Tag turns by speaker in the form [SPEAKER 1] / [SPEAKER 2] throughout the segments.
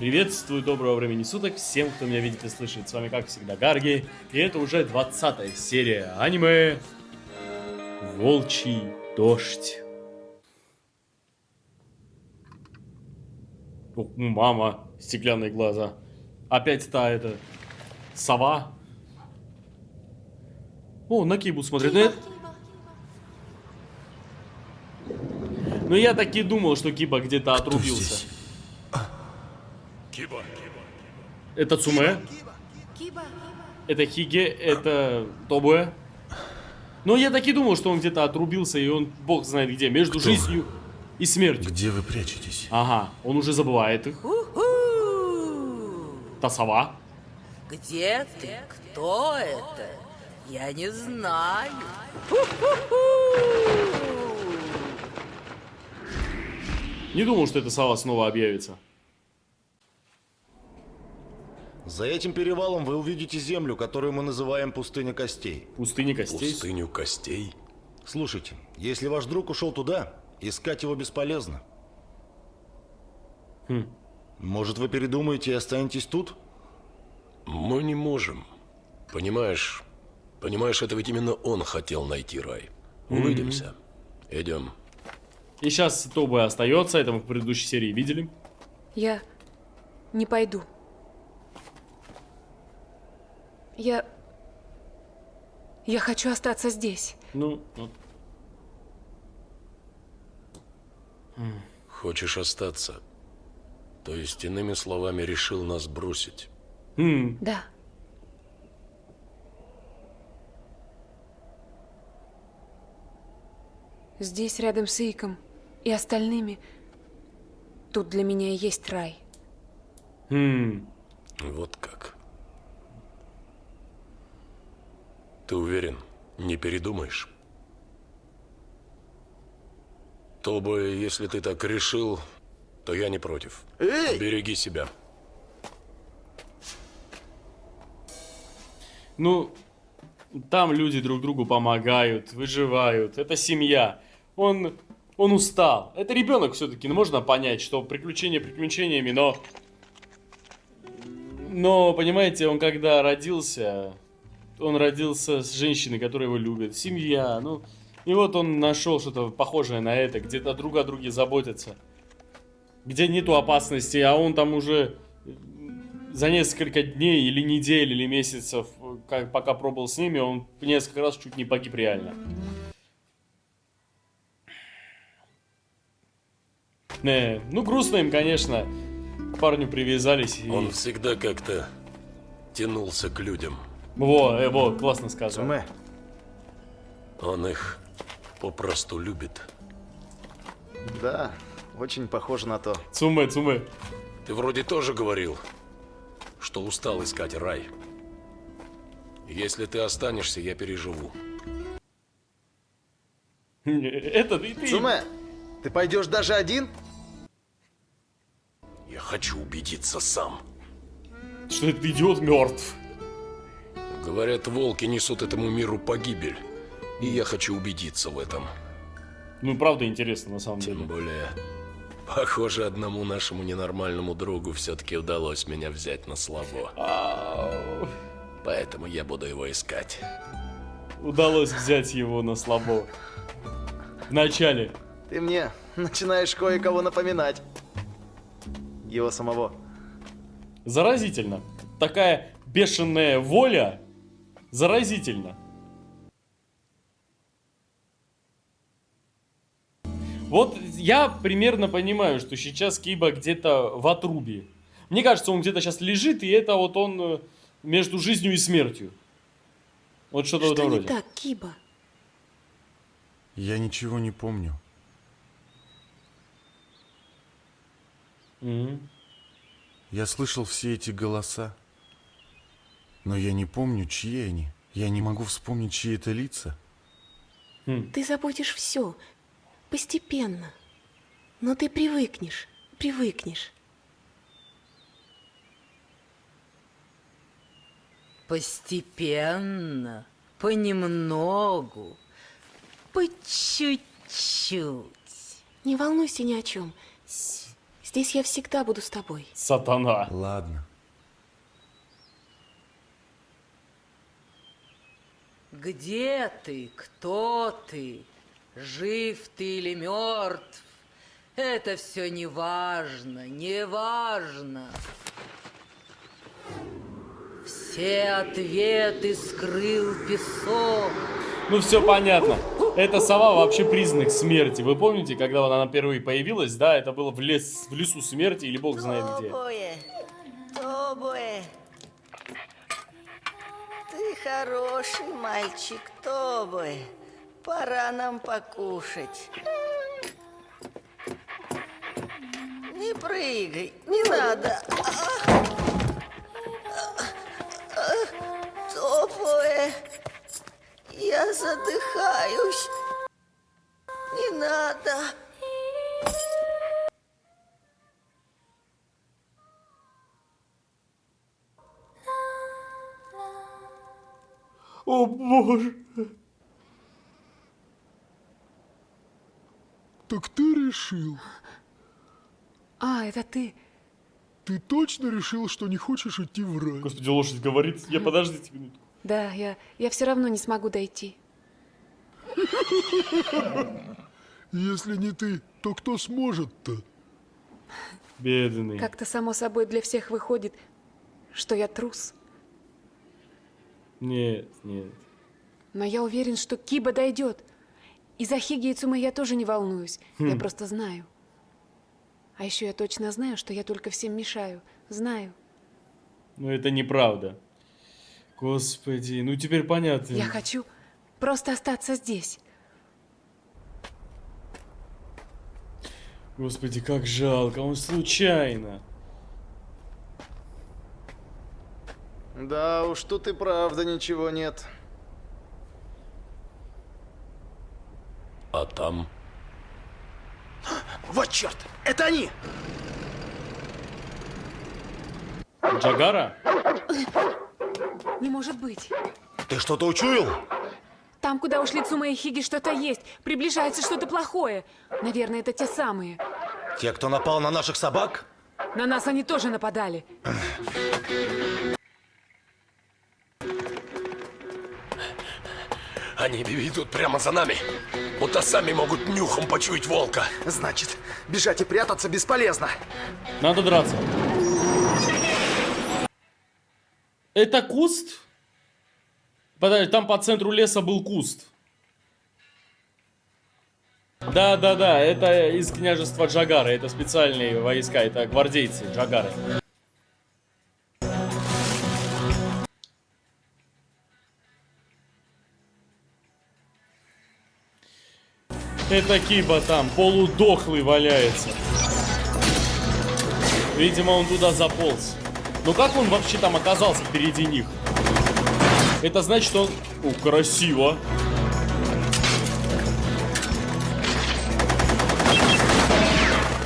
[SPEAKER 1] Приветствую, доброго времени суток всем, кто меня видит и слышит. С вами, как всегда, Гарги. И это уже 20-я серия аниме Волчий дождь. О, мама, стеклянные глаза. Опять та эта сова. О, на Кибу смотрит. Но я так и думал, что Киба где-то отрубился.
[SPEAKER 2] Киба.
[SPEAKER 1] Это Цуме. Это Хиге, это Тобуэ. Но я так и думал, что он где-то отрубился, и он бог знает где, между жизнью и смертью.
[SPEAKER 2] Где вы прячетесь?
[SPEAKER 1] Ага, он уже забывает их. Та сова.
[SPEAKER 3] Где ты? Кто это? Я не знаю.
[SPEAKER 1] Не думал, что эта сова снова объявится.
[SPEAKER 4] За этим перевалом вы увидите землю, которую мы называем пустыня костей.
[SPEAKER 1] Пустыня костей.
[SPEAKER 2] Пустыню костей?
[SPEAKER 4] Слушайте, если ваш друг ушел туда, искать его бесполезно. Может, вы передумаете и останетесь тут?
[SPEAKER 2] Мы не можем. Понимаешь, это ведь именно он хотел найти рай. Увидимся. Идем.
[SPEAKER 1] И сейчас Тобуэ остается, это мы в предыдущей серии видели.
[SPEAKER 5] Я не пойду. Я хочу остаться здесь.
[SPEAKER 1] Ну, вот.
[SPEAKER 2] Хочешь остаться? То есть, иными словами, решил нас бросить?
[SPEAKER 5] Да. Здесь, рядом с Иком и остальными, тут для меня и есть рай.
[SPEAKER 2] Вот как. Ты уверен? Не передумаешь? Тобуэ, если ты так решил, то я не против. Береги себя.
[SPEAKER 1] Ну, там люди друг другу помогают, выживают. Это семья. Он устал. Это ребенок все-таки. Ну, можно понять, что приключения приключениями, но, понимаете, он когда родился, он родился с женщиной, которая его любит. Семья, ну... И вот он нашел что-то похожее на это, где-то друг о друге заботятся. Где нету опасности, а он там уже за несколько дней или недель или месяцев, пока пробыл с ними, он несколько раз чуть не погиб реально. Ну грустно им, конечно. К парню привязались.
[SPEAKER 2] Он всегда как-то тянулся к людям.
[SPEAKER 1] Во, классно сказано.
[SPEAKER 4] Цуме,
[SPEAKER 2] Он их попросту любит.
[SPEAKER 4] да, очень похоже на то.
[SPEAKER 1] Цуме.
[SPEAKER 2] Ты вроде тоже говорил, что устал искать рай. Если ты останешься, я переживу.
[SPEAKER 1] Это и ты.
[SPEAKER 4] Цуме, ты пойдешь даже один?
[SPEAKER 2] Я хочу убедиться сам.
[SPEAKER 1] Что этот идиот мертв.
[SPEAKER 2] Говорят, волки несут этому миру погибель. И я хочу убедиться в этом.
[SPEAKER 1] Ну, правда интересно, на самом
[SPEAKER 2] Тем
[SPEAKER 1] деле.
[SPEAKER 2] более, похоже, одному нашему ненормальному другу все-таки удалось меня взять на слабо.
[SPEAKER 1] Ау.
[SPEAKER 2] Поэтому я буду его искать.
[SPEAKER 1] Удалось взять его на слабо. В начале.
[SPEAKER 4] Ты мне начинаешь кое-кого напоминать. Его самого.
[SPEAKER 1] Заразительно. Такая бешеная воля. Заразительно. Вот я примерно понимаю, что сейчас Киба где-то в отрубе. Мне кажется, он где-то сейчас лежит, и это вот он между жизнью и смертью. Вот что-то в
[SPEAKER 5] Что
[SPEAKER 1] этом
[SPEAKER 5] не
[SPEAKER 1] роде.
[SPEAKER 5] так, Киба?
[SPEAKER 6] Я ничего не помню. Я слышал все эти голоса, но я не помню, чьи они. Я не могу вспомнить, чьи это лица.
[SPEAKER 5] Ты забудешь все. Постепенно. Но ты привыкнешь.
[SPEAKER 3] Постепенно, понемногу, по чуть-чуть.
[SPEAKER 5] Не волнуйся ни о чем. Здесь я всегда буду с тобой.
[SPEAKER 1] Сатана.
[SPEAKER 6] Ладно.
[SPEAKER 3] Где ты? Кто ты? Жив ты или мертв? Это все не важно, не важно. Все ответы скрыл песок.
[SPEAKER 1] Ну все понятно. Эта сова вообще признак смерти. Вы помните, когда она впервые появилась? Да, это было в лесу смерти или бог знает где.
[SPEAKER 7] Тобуэ. Ты хороший мальчик, Тобуэ. Пора нам покушать. Не прыгай, не надо. Тобуэ. Я задыхаюсь. Не надо.
[SPEAKER 1] О боже.
[SPEAKER 8] Так ты решил?
[SPEAKER 5] А, это ты.
[SPEAKER 8] Ты точно решил, что не хочешь идти в рай?
[SPEAKER 1] Господи, лошадь говорит. Я подождите минутку.
[SPEAKER 5] Да, я все равно не смогу дойти.
[SPEAKER 8] Если не ты, то кто сможет-то?
[SPEAKER 1] Бедный.
[SPEAKER 5] Как-то само собой для всех выходит, что я трус.
[SPEAKER 1] Нет, нет.
[SPEAKER 5] Но я уверен, что Киба дойдет. И за Хиги и Цумэ я тоже не волнуюсь. Я просто знаю. А еще я точно знаю, что я только всем мешаю. Знаю.
[SPEAKER 1] Ну это неправда. Господи, ну теперь понятно.
[SPEAKER 5] Я хочу просто остаться здесь.
[SPEAKER 1] Господи, как жалко, он случайно.
[SPEAKER 4] Да уж, тут и правда ничего нет.
[SPEAKER 2] А там?
[SPEAKER 4] Вот черт, это они!
[SPEAKER 1] Джагара?
[SPEAKER 5] Не может быть.
[SPEAKER 4] Ты что-то учуял?
[SPEAKER 5] Там, куда ушли Цумэ и Хиги, что-то есть. Приближается что-то плохое. Наверное, это те самые.
[SPEAKER 4] Те, кто напал на наших собак?
[SPEAKER 5] На нас они тоже нападали.
[SPEAKER 2] Они идут прямо за нами. Будто сами могут нюхом почуять волка.
[SPEAKER 9] Значит, бежать и прятаться бесполезно.
[SPEAKER 1] Надо драться. Это куст? Подожди, там по центру леса был куст. Да, это из княжества Джагара. Это специальные войска, это гвардейцы Джагары. Это Киба там, полудохлый валяется. Видимо, он туда заполз. Но как он вообще там оказался впереди них? Это значит, что он... О, красиво.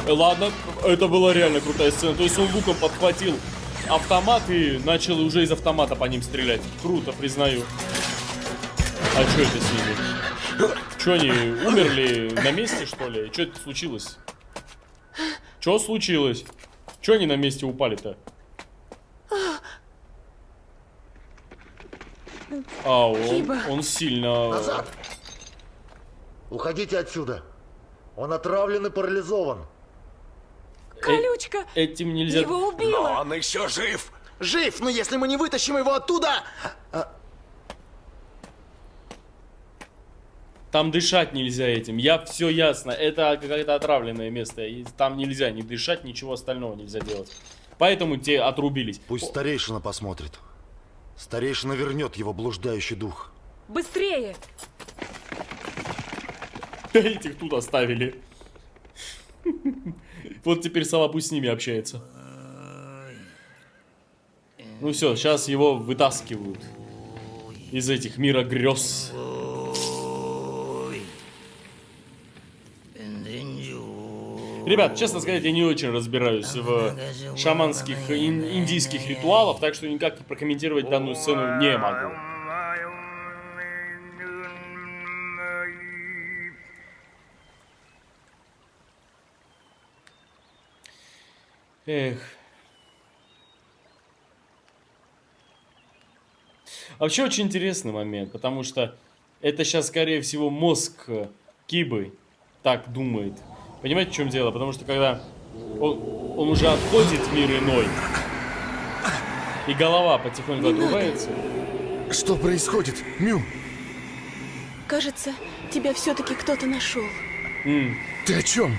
[SPEAKER 1] Ладно, это была реально крутая сцена. То есть он луком подхватил автомат и начал уже из автомата по ним стрелять. Круто, признаю. А что это с ними? Что они умерли на месте, что ли? Что это случилось? Что случилось? Что они на месте упали-то? А, он сильно...
[SPEAKER 4] Назад! Уходите отсюда. Он отравлен и парализован.
[SPEAKER 5] Колючка!
[SPEAKER 1] Этим нельзя...
[SPEAKER 5] Его убило!
[SPEAKER 2] Но он еще жив!
[SPEAKER 9] Жив, но если мы не вытащим его оттуда...
[SPEAKER 1] Там дышать нельзя этим. Все ясно. Это какое-то отравленное место. И там нельзя ни дышать, ничего остального нельзя делать. Поэтому те отрубились.
[SPEAKER 4] Пусть старейшина посмотрит. Старейшина вернет его блуждающий дух.
[SPEAKER 5] Быстрее!
[SPEAKER 1] Этих тут оставили. Вот теперь сова пусть с ними общается. Ну все, сейчас его вытаскивают из этих мира грез. Ребят, честно сказать, я не очень разбираюсь в шаманских индийских ритуалах, так что никак прокомментировать данную сцену не могу. Эх. Вообще очень интересный момент, потому что это сейчас, скорее всего, мозг Кибы так думает. Понимаете, в чем дело? Потому что когда он уже отходит в мир иной, и голова потихоньку отрубается.
[SPEAKER 6] Что происходит, Мю?
[SPEAKER 5] Кажется, тебя все-таки кто-то нашел.
[SPEAKER 6] Ты о чем?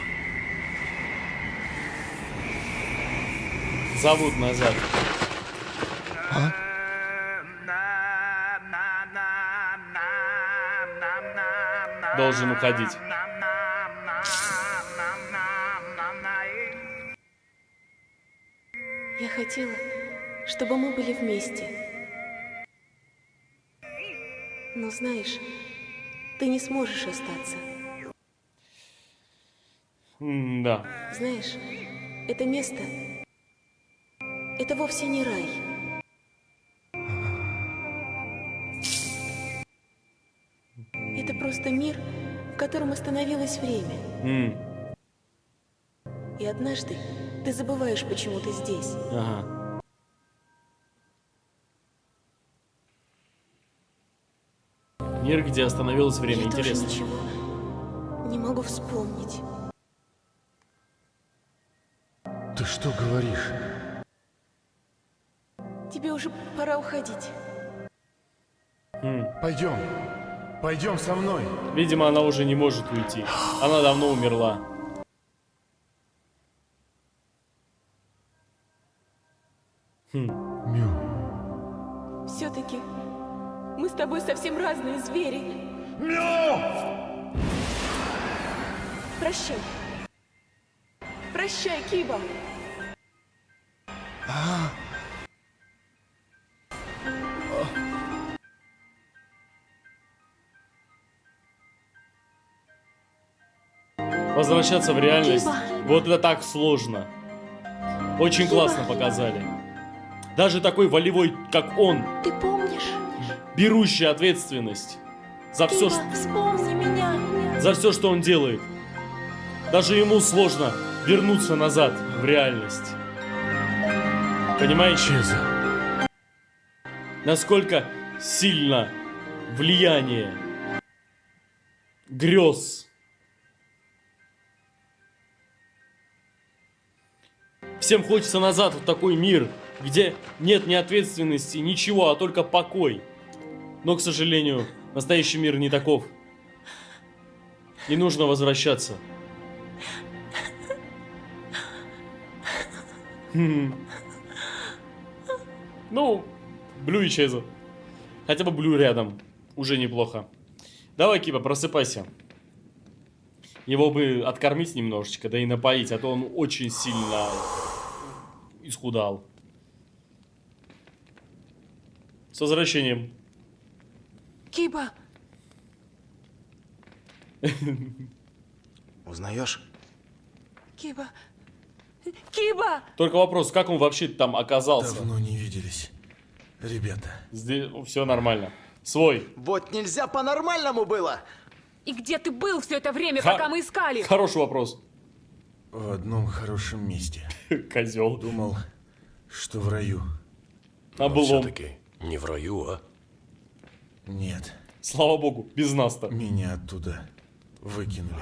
[SPEAKER 1] Зовут назад. Должен уходить.
[SPEAKER 5] Я хотела, чтобы мы были вместе. Но знаешь, ты не сможешь остаться.
[SPEAKER 1] Да.
[SPEAKER 5] Знаешь, это место, это вовсе не рай. Это просто мир, в котором остановилось время. И однажды ты забываешь, почему ты здесь.
[SPEAKER 1] Ага. Мир, где остановилось время.
[SPEAKER 5] Я тоже
[SPEAKER 1] Интересно.
[SPEAKER 5] ничего не могу вспомнить.
[SPEAKER 6] Ты что говоришь?
[SPEAKER 5] Тебе уже пора уходить.
[SPEAKER 6] Пойдем. Пойдем со мной.
[SPEAKER 1] Видимо, она уже не может уйти. Она давно умерла.
[SPEAKER 6] Мю.
[SPEAKER 5] Все-таки мы с тобой совсем разные звери.
[SPEAKER 6] Мю!
[SPEAKER 5] Прощай. Прощай, Киба.
[SPEAKER 1] Возвращаться в реальность.
[SPEAKER 5] Киба.
[SPEAKER 1] Вот это так сложно. Очень классно показали. Даже такой волевой, как он,
[SPEAKER 5] Ты помнишь?
[SPEAKER 1] берущий ответственность за все,
[SPEAKER 5] Киба, вспомни меня.
[SPEAKER 1] за все, что он делает. Даже ему сложно вернуться назад в реальность. Понимаете?
[SPEAKER 6] Чеза.
[SPEAKER 1] Насколько сильно влияние грез. Всем хочется назад в такой мир, где нет ни ответственности, ничего, а только покой. Но, к сожалению, настоящий мир не таков. И нужно возвращаться. Ну, Блю и Чеза. Хотя бы Блю рядом. Уже неплохо. Давай, Киба, просыпайся. Его бы откормить немножечко, да и напоить, а то он очень сильно исхудал. С возвращением.
[SPEAKER 5] Киба,
[SPEAKER 9] Узнаешь?
[SPEAKER 5] Киба, Киба!
[SPEAKER 1] Только вопрос, как он вообще там оказался?
[SPEAKER 6] Давно не виделись. Ребята.
[SPEAKER 1] Здесь все нормально. Свой.
[SPEAKER 9] Вот нельзя по-нормальному было.
[SPEAKER 5] И где ты был все это время,
[SPEAKER 1] Ха-
[SPEAKER 5] пока мы искали?
[SPEAKER 1] Хороший вопрос.
[SPEAKER 6] В одном хорошем месте.
[SPEAKER 1] Козел.
[SPEAKER 6] Думал, что в раю.
[SPEAKER 1] А
[SPEAKER 2] Но
[SPEAKER 1] был он.
[SPEAKER 2] все-таки не в раю, а?
[SPEAKER 6] Нет.
[SPEAKER 1] Слава богу, без нас-то.
[SPEAKER 6] Меня оттуда выкинули.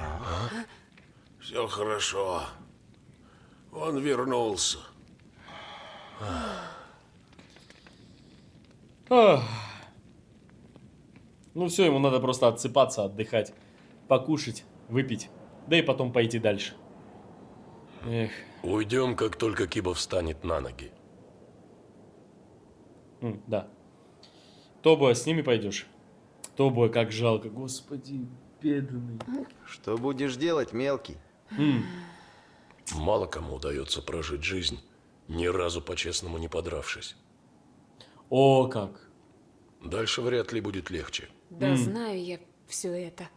[SPEAKER 2] Все хорошо. Он вернулся.
[SPEAKER 1] Ах. Ну все, ему надо просто отсыпаться, отдыхать, покушать, выпить, да и потом пойти дальше. Эх,
[SPEAKER 2] Уйдем, как только Киба встанет на ноги.
[SPEAKER 1] да. Тобуя, с ними пойдешь? Тобуя, как жалко, господи, бедный.
[SPEAKER 9] Что будешь делать, мелкий?
[SPEAKER 2] Мало кому удается прожить жизнь, ни разу по-честному не подравшись.
[SPEAKER 1] О, как.
[SPEAKER 2] Дальше вряд ли будет легче.
[SPEAKER 5] Да знаю я все это.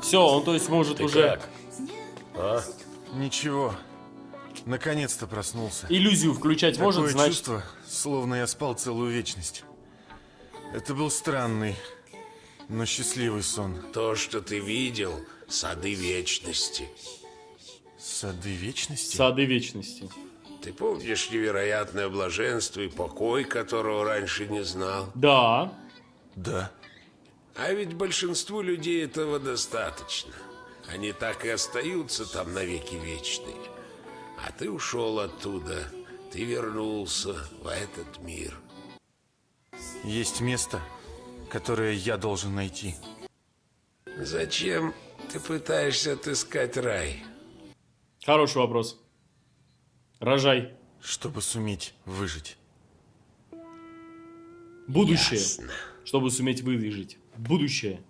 [SPEAKER 1] Все, он то есть может
[SPEAKER 2] Ты
[SPEAKER 1] уже...
[SPEAKER 2] как? А?
[SPEAKER 6] Ничего. Наконец-то проснулся.
[SPEAKER 1] Иллюзию включать
[SPEAKER 6] Такое
[SPEAKER 1] может, значит...
[SPEAKER 6] чувство, словно я спал целую вечность. Это был странный, но счастливый сон.
[SPEAKER 2] То, что ты видел, сады вечности.
[SPEAKER 6] Сады вечности?
[SPEAKER 1] Сады вечности.
[SPEAKER 2] Ты помнишь невероятное блаженство и покой, которого раньше не знал?
[SPEAKER 1] Да.
[SPEAKER 6] Да.
[SPEAKER 2] А ведь большинству людей этого достаточно. Они так и остаются там навеки вечные. А ты ушел оттуда, ты вернулся в этот мир.
[SPEAKER 6] Есть место, которое я должен найти.
[SPEAKER 2] Зачем ты пытаешься отыскать рай?
[SPEAKER 1] Хороший вопрос. Рожай.
[SPEAKER 6] Чтобы суметь выжить.
[SPEAKER 1] Будущее.
[SPEAKER 2] Ясно.
[SPEAKER 1] Чтобы суметь выжить. Будущее.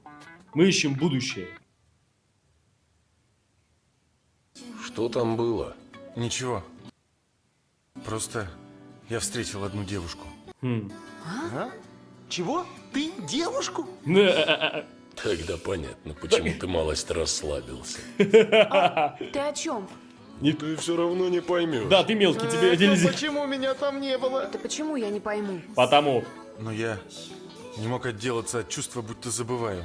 [SPEAKER 1] Мы ищем будущее.
[SPEAKER 2] Что там было?
[SPEAKER 6] Ничего. Просто я встретил одну девушку.
[SPEAKER 9] А? Чего? Ты девушку?
[SPEAKER 2] Тогда понятно, почему ты малость расслабился.
[SPEAKER 5] Ты о чем?
[SPEAKER 2] Ты все равно не поймешь.
[SPEAKER 1] Да, ты мелкий, тебе нельзя.
[SPEAKER 9] Почему меня там не было?
[SPEAKER 5] Да почему я не пойму?
[SPEAKER 1] Потому.
[SPEAKER 6] Но я не мог отделаться от чувства, будто забываю.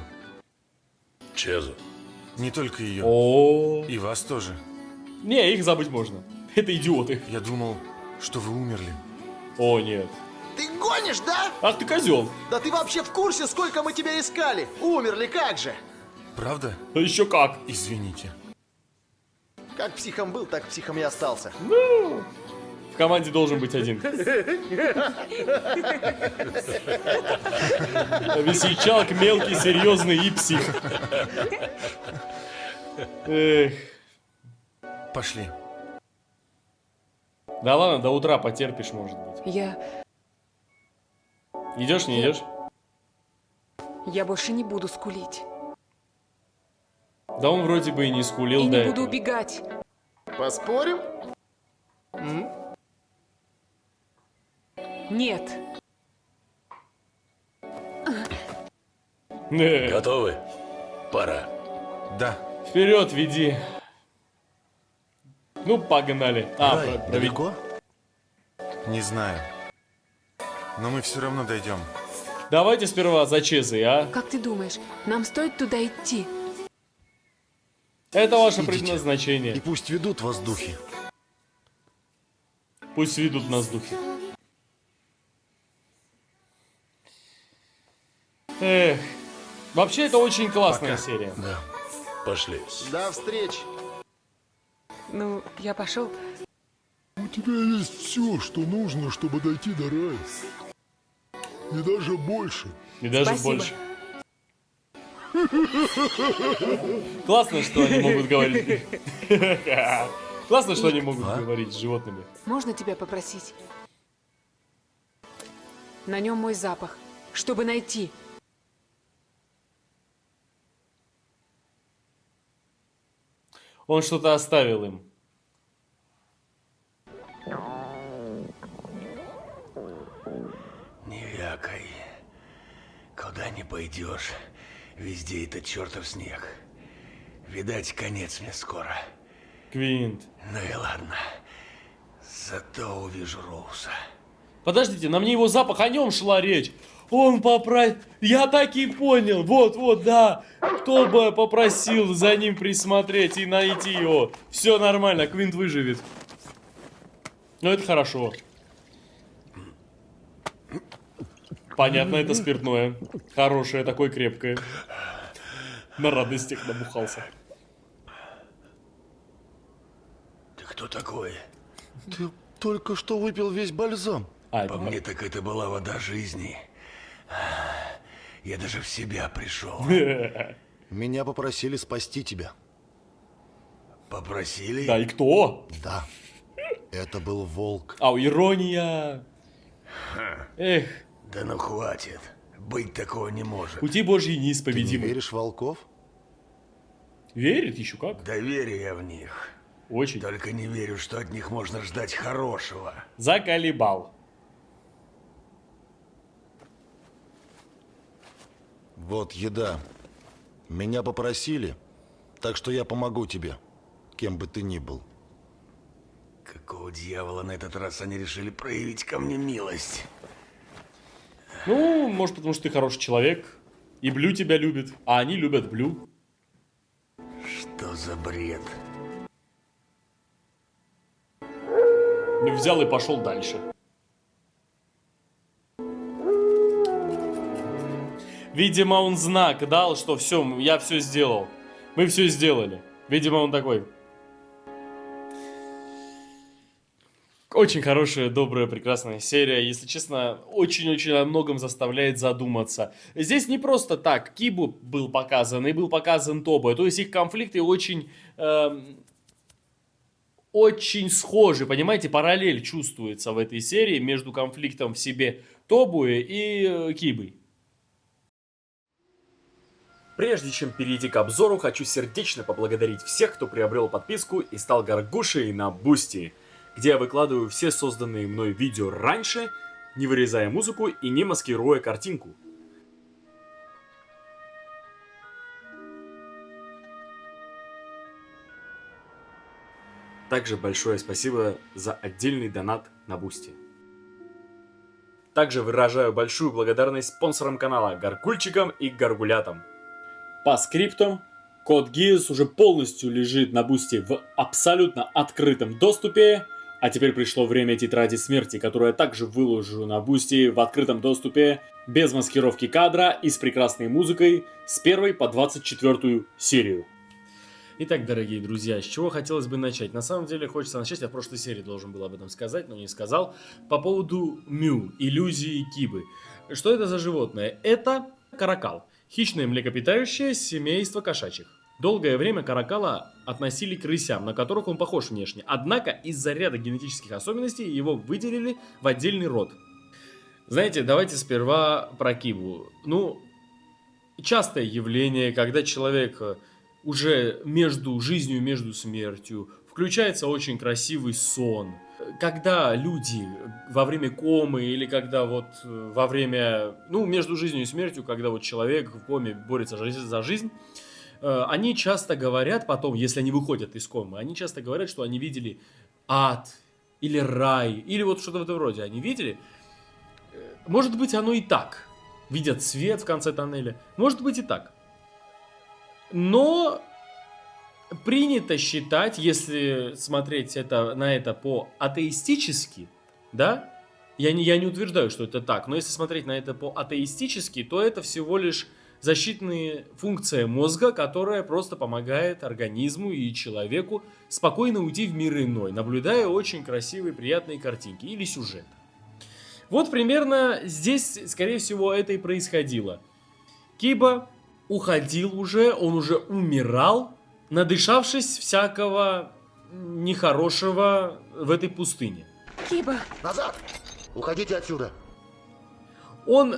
[SPEAKER 2] Чезу.
[SPEAKER 6] Не только ее.
[SPEAKER 1] О.
[SPEAKER 6] И вас тоже.
[SPEAKER 1] Не, их забыть можно. Это идиоты.
[SPEAKER 6] Я думал, что вы умерли.
[SPEAKER 1] О, нет.
[SPEAKER 9] Ты гонишь, да?
[SPEAKER 1] Ах ты козел.
[SPEAKER 9] Да ты вообще в курсе, сколько мы тебя искали? Умерли, как же?
[SPEAKER 6] Правда?
[SPEAKER 1] Да еще как.
[SPEAKER 6] Извините.
[SPEAKER 9] Как психом был, так психом и остался.
[SPEAKER 1] Ну, в команде должен быть один. Весельчак, мелкий, серьезный и псих. Эх.
[SPEAKER 6] Пошли.
[SPEAKER 1] Да ладно, до утра потерпишь, может быть. Идешь, не идешь?
[SPEAKER 5] Я больше не буду скулить.
[SPEAKER 1] Да он вроде бы и не скулил
[SPEAKER 5] И
[SPEAKER 1] до
[SPEAKER 5] не буду
[SPEAKER 1] этого.
[SPEAKER 5] убегать.
[SPEAKER 9] Поспорим?
[SPEAKER 5] Нет.
[SPEAKER 2] Готовы? Пора.
[SPEAKER 6] Да.
[SPEAKER 1] Вперед, веди. Ну, погнали.
[SPEAKER 4] Рай, далеко?
[SPEAKER 6] Не знаю. Но мы все равно дойдем.
[SPEAKER 1] Давайте сперва за Чезой, а?
[SPEAKER 5] Как ты думаешь, нам стоит туда идти?
[SPEAKER 1] Это ваше
[SPEAKER 4] Идите.
[SPEAKER 1] предназначение.
[SPEAKER 4] И пусть ведут вас духи.
[SPEAKER 1] Пусть ведут нас духи. Эх. Вообще, это очень классная серия.
[SPEAKER 6] Да.
[SPEAKER 2] Пошли.
[SPEAKER 9] До встречи.
[SPEAKER 5] Ну, я пошел.
[SPEAKER 8] У тебя есть все, что нужно, чтобы дойти до рая. И даже больше.
[SPEAKER 1] И даже
[SPEAKER 5] Спасибо.
[SPEAKER 1] больше. Классно, что они могут говорить. Классно, что они могут говорить с животными.
[SPEAKER 5] Можно тебя попросить? На нем мой запах, чтобы найти.
[SPEAKER 1] Он что-то оставил им.
[SPEAKER 10] Не вякай. Куда ни пойдешь, везде этот чертов снег. Видать, конец мне скоро.
[SPEAKER 1] Квинт.
[SPEAKER 10] Ну и ладно. Зато увижу Роуса.
[SPEAKER 1] Подождите, на мне его запах, о нем шла речь. Он попросил... Я так и понял. Вот, да. Кто бы попросил за ним присмотреть и найти его. Все нормально, Квинт выживет. Ну, это хорошо. Понятно, это спиртное. Хорошее, такое крепкое. На радостях набухался.
[SPEAKER 10] Ты кто такой?
[SPEAKER 4] Ты только что выпил весь бальзам.
[SPEAKER 1] А,
[SPEAKER 10] По мне так это была вода жизни. Я даже в себя пришел.
[SPEAKER 4] Меня попросили спасти тебя.
[SPEAKER 10] Попросили?
[SPEAKER 1] Да, и кто?
[SPEAKER 4] Да. Это был волк.
[SPEAKER 1] Ау, ирония. Эх,
[SPEAKER 10] Да ну хватит. Быть такого не может.
[SPEAKER 1] пути Божьи
[SPEAKER 4] Ты не
[SPEAKER 1] неисповедимы.
[SPEAKER 4] веришь в волков?
[SPEAKER 1] Верит еще как?
[SPEAKER 10] Да верю я в них.
[SPEAKER 1] Очень.
[SPEAKER 10] Только не верю, что от них можно ждать хорошего.
[SPEAKER 1] Заколебал.
[SPEAKER 4] Вот еда. Меня попросили, так что я помогу тебе, кем бы ты ни был.
[SPEAKER 10] Какого дьявола на этот раз они решили проявить ко мне милость?
[SPEAKER 1] Ну, может, потому что ты хороший человек, и Блю тебя любит, а они любят Блю.
[SPEAKER 10] Что за бред?
[SPEAKER 1] Взял и пошел дальше. Видимо, он знак дал, что все, я все сделал. Мы все сделали. Видимо, он такой. Очень хорошая, добрая, прекрасная серия. Если честно, очень-очень о многом заставляет задуматься. Здесь не просто так. Кибу был показан, и был показан Тобо. То есть их конфликты очень... очень схожи, понимаете, параллель чувствуется в этой серии между конфликтом в себе Тобуэ и Кибой. Прежде чем перейти к обзору, хочу сердечно поблагодарить всех, кто приобрел подписку и стал горгушей на Бусти, где я выкладываю все созданные мной видео раньше, не вырезая музыку и не маскируя картинку. Также большое спасибо за отдельный донат на Бусти. Также выражаю большую благодарность спонсорам канала, Гаргульчикам и Гаргулятам. По скриптам, код GIUS уже полностью лежит на Бусти в абсолютно открытом доступе, а теперь пришло время тетради смерти, которую я также выложу на Бусти в открытом доступе, без маскировки кадра и с прекрасной музыкой с 1 по 24 серию. Итак, дорогие друзья, с чего хотелось бы начать? На самом деле хочется начать, я в прошлой серии должен был об этом сказать, но не сказал, по поводу Мю, иллюзии Кибы. Что это за животное? Это каракал. Хищное млекопитающее семейства кошачьих. Долгое время каракала относили к рысям, на которых он похож внешне. Однако из-за ряда генетических особенностей его выделили в отдельный род. Знаете, давайте сперва про Кибу. Ну, частое явление, когда человек уже между жизнью и между смертью, включается очень красивый сон. Когда люди во время комы или когда вот во время, ну, между жизнью и смертью, когда вот человек в коме борется за жизнь, они часто говорят потом, если они выходят из комы, они часто говорят, что они видели ад или рай, или вот что-то в этом роде они видели. Может быть, оно и так. Видят свет в конце тоннеля. Может быть и так. Но принято считать, если смотреть на это по-атеистически, да, я не утверждаю, что это так, но если смотреть на это по-атеистически, то это всего лишь защитная функция мозга, которая просто помогает организму и человеку спокойно уйти в мир иной, наблюдая очень красивые, приятные картинки или сюжет. Вот примерно здесь, скорее всего, это и происходило. Киба уходил уже, он уже умирал, надышавшись всякого нехорошего в этой пустыне.
[SPEAKER 5] Киба!
[SPEAKER 4] Назад! Уходите отсюда!
[SPEAKER 1] Он,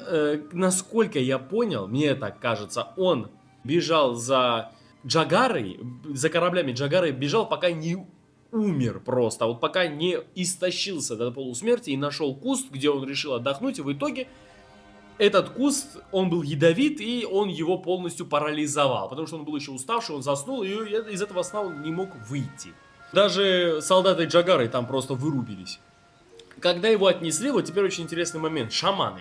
[SPEAKER 1] насколько я понял, мне так кажется, он бежал за Джагарой, за кораблями Джагары бежал, пока не умер просто, вот пока не истощился до полусмерти и нашел куст, где он решил отдохнуть, и в итоге этот куст, он был ядовит, и он его полностью парализовал, потому что он был еще уставший, он заснул, и из этого сна он не мог выйти. Даже солдаты Джагары там просто вырубились. Когда его отнесли, вот теперь очень интересный момент, шаманы.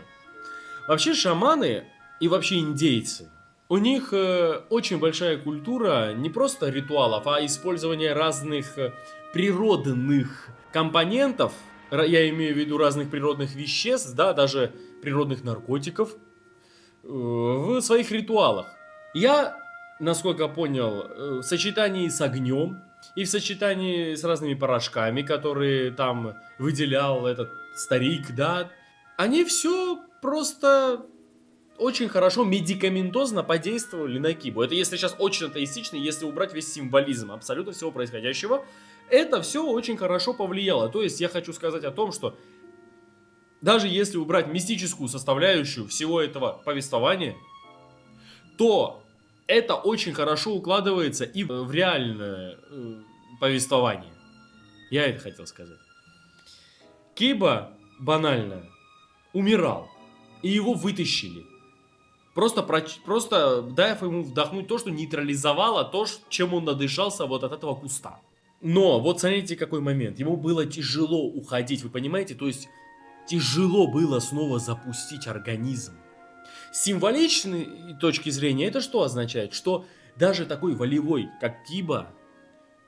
[SPEAKER 1] Вообще шаманы и вообще индейцы, у них очень большая культура не просто ритуалов, а использования разных природных компонентов, я имею в виду разных природных веществ, да, даже природных наркотиков в своих ритуалах. Я, насколько понял, в сочетании с огнем и в сочетании с разными порошками, которые там выделял этот старик, да, они все просто очень хорошо медикаментозно подействовали на Кибу. Это если сейчас очень атеистично, если убрать весь символизм абсолютно всего происходящего, это все очень хорошо повлияло. То есть я хочу сказать о том, что даже если убрать мистическую составляющую всего этого повествования, то это очень хорошо укладывается и в реальное повествование. Я это хотел сказать. Киба банально умирал, и его вытащили. Просто дав ему вдохнуть то, что нейтрализовало то, чем он надышался вот от этого куста. Но вот смотрите, какой момент. Ему было тяжело уходить, вы понимаете? То есть тяжело было снова запустить организм. С символичной точки зрения это что означает? Что даже такой волевой, как Киба,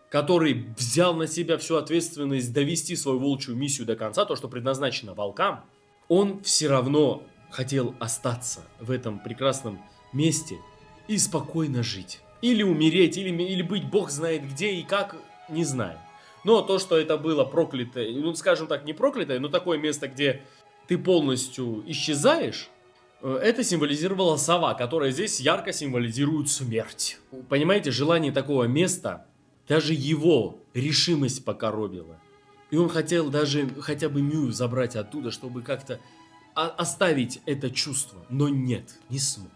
[SPEAKER 1] который взял на себя всю ответственность довести свою волчью миссию до конца, то, что предназначено волкам, он все равно хотел остаться в этом прекрасном месте и спокойно жить. Или умереть, или быть бог знает где и как, не знаю. Но то, что это было проклятое, ну скажем так, не проклятое, но такое место, где ты полностью исчезаешь, это символизировала сова, которая здесь ярко символизирует смерть. Понимаете, желание такого места, даже его решимость покоробила. И он хотел даже хотя бы Мию забрать оттуда, чтобы как-то оставить это чувство. Но нет, не смог.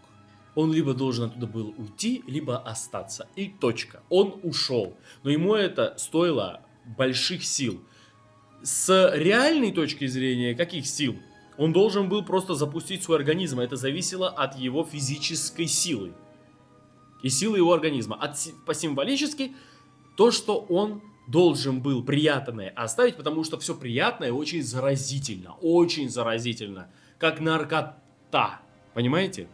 [SPEAKER 1] Он либо должен оттуда был уйти, либо остаться. И точка. Он ушел. Но ему это стоило больших сил. С реальной точки зрения, каких сил? Он должен был просто запустить свой организм. Это зависело от его физической силы. И силы его организма. По-символически, то, что он должен был приятное оставить, потому что все приятное очень заразительно. Очень заразительно. Как наркота. Понимаете?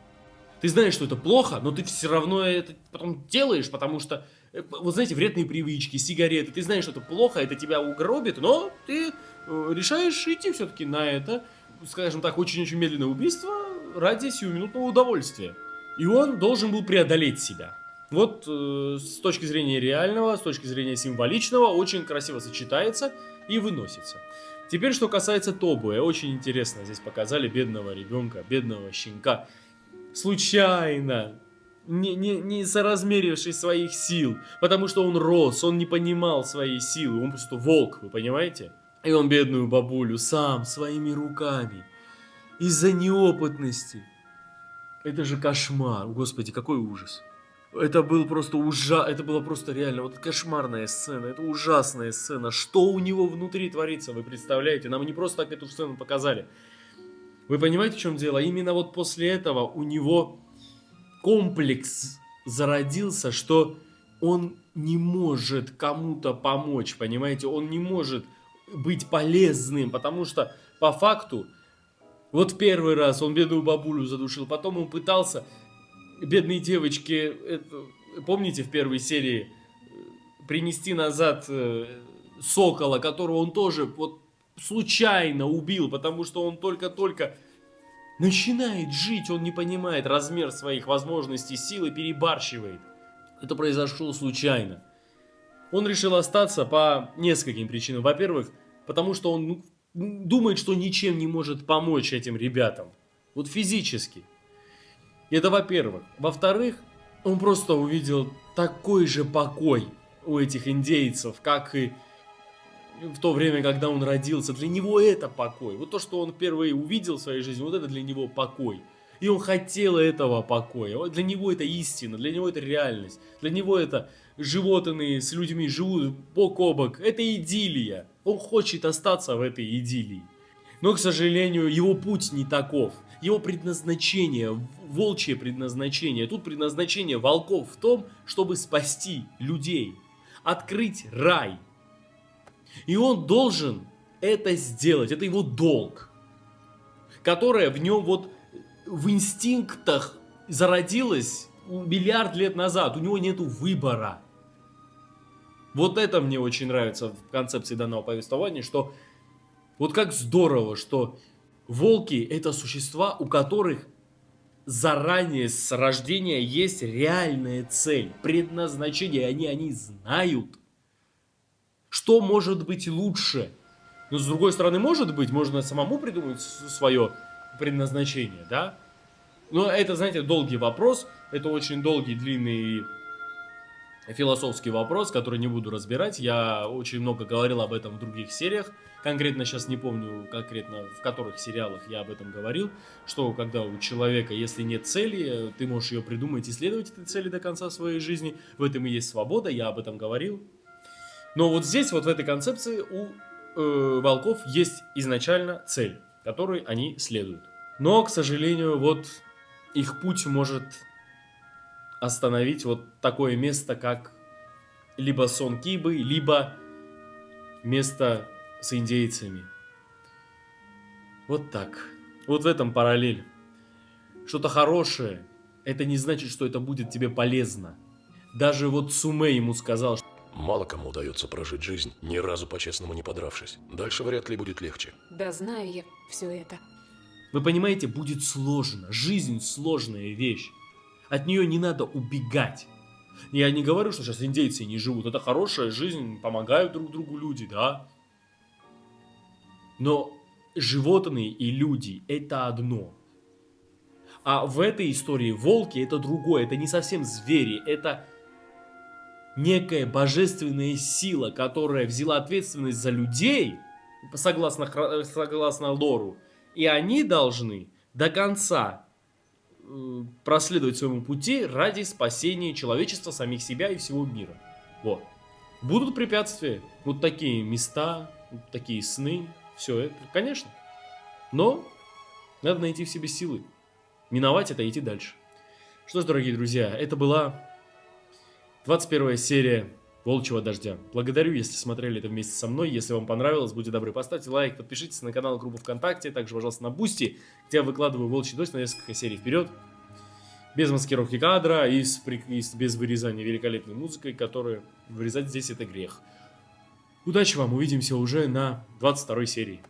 [SPEAKER 1] Ты знаешь, что это плохо, но ты все равно это потом делаешь, потому что, вот знаете, вредные привычки, сигареты, ты знаешь, что это плохо, это тебя угробит, но ты решаешь идти все-таки на это, скажем так, очень-очень медленное убийство ради сиюминутного удовольствия. И он должен был преодолеть себя. Вот с точки зрения реального, с точки зрения символичного, очень красиво сочетается и выносится. Теперь, что касается Тобуя, очень интересно здесь показали бедного ребенка, бедного щенка. Случайно, не соразмерившись своих сил, потому что он рос, он не понимал своей силы, он просто волк, вы понимаете? И он бедную бабулю сам, своими руками, из-за неопытности. Это же кошмар, господи, какой ужас. Это был просто это была просто реально вот кошмарная сцена, это ужасная сцена. Что у него внутри творится, вы представляете? Нам не просто так эту сцену показали. Вы понимаете, в чем дело? Именно вот после этого у него комплекс зародился, что он не может кому-то помочь, понимаете? Он не может быть полезным, потому что по факту, вот в первый раз он бедную бабулю задушил, потом он пытался бедной девочке, помните в первой серии, принести назад сокола, которого он тоже вот случайно убил, потому что он только-только начинает жить, он не понимает размер своих возможностей, силы, перебарщивает. Это произошло случайно. Он решил остаться по нескольким причинам. Во-первых, потому что он думает, что ничем не может помочь этим ребятам. Вот физически. Это во-первых. Во-вторых, он просто увидел такой же покой у этих индейцев, как и в то время, когда он родился. Для него это покой. Вот то, что он впервые увидел в своей жизни, вот это для него покой. И он хотел этого покоя. Для него это истина, для него это реальность. Для него это животные с людьми живут бок о бок. Это идиллия. Он хочет остаться в этой идиллии. Но, к сожалению, его путь не таков. Его предназначение, волчье предназначение, тут предназначение волков в том, чтобы спасти людей, открыть рай. И он должен это сделать, это его долг, которое в нем вот в инстинктах зародилось миллиард лет назад, у него нету выбора. Вот это мне очень нравится в концепции данного повествования, что вот как здорово, что волки это существа, у которых заранее с рождения есть реальная цель, предназначение, они знают, что может быть лучше. Но с другой стороны, может быть, можно самому придумать свое предназначение, да? Но это, знаете, долгий вопрос, это очень долгий, длинный философский вопрос, который не буду разбирать. Я очень много говорил об этом в других сериях. Конкретно сейчас не помню, конкретно в которых сериалах я об этом говорил, что когда у человека, если нет цели, ты можешь ее придумать и следовать этой цели до конца своей жизни. В этом и есть свобода, я об этом говорил. Но вот здесь, вот в этой концепции у волков есть изначально цель, которой они следуют. Но, к сожалению, вот их путь может остановить вот такое место, как либо сон Кибы, либо место с индейцами. Вот так. Вот в этом параллель. Что-то хорошее, это не значит, что это будет тебе полезно. Даже вот Суме ему сказал, что
[SPEAKER 11] Мало кому удается прожить жизнь, ни разу по-честному не подравшись. Дальше вряд ли будет легче.
[SPEAKER 5] Да знаю я все это.
[SPEAKER 1] вы понимаете, будет сложно. Жизнь сложная вещь. От нее не надо убегать. Я не говорю, что сейчас индейцы не живут. Это хорошая жизнь, помогают друг другу люди, да. Но животные и люди – это одно. А в этой истории волки – это другое. Это не совсем звери. Это некая божественная сила, которая взяла ответственность за людей, согласно лору. И они должны до конца проследовать своему пути ради спасения человечества, самих себя и всего мира. Вот. Будут препятствия, вот такие места, вот такие сны, все это, конечно. Но надо найти в себе силы. Миновать это и идти дальше. Что ж, дорогие друзья, это была 21 серия Волчьего Дождя. Благодарю, если смотрели это вместе со мной. Если вам понравилось, будьте добры, поставьте лайк, подпишитесь на канал, группу ВКонтакте, также, пожалуйста, на Бусти, где я выкладываю Волчий Дождь на несколько серий вперед. Без маскировки кадра и без вырезания великолепной музыкой, которую вырезать здесь это грех. Удачи вам, увидимся уже на 22 серии.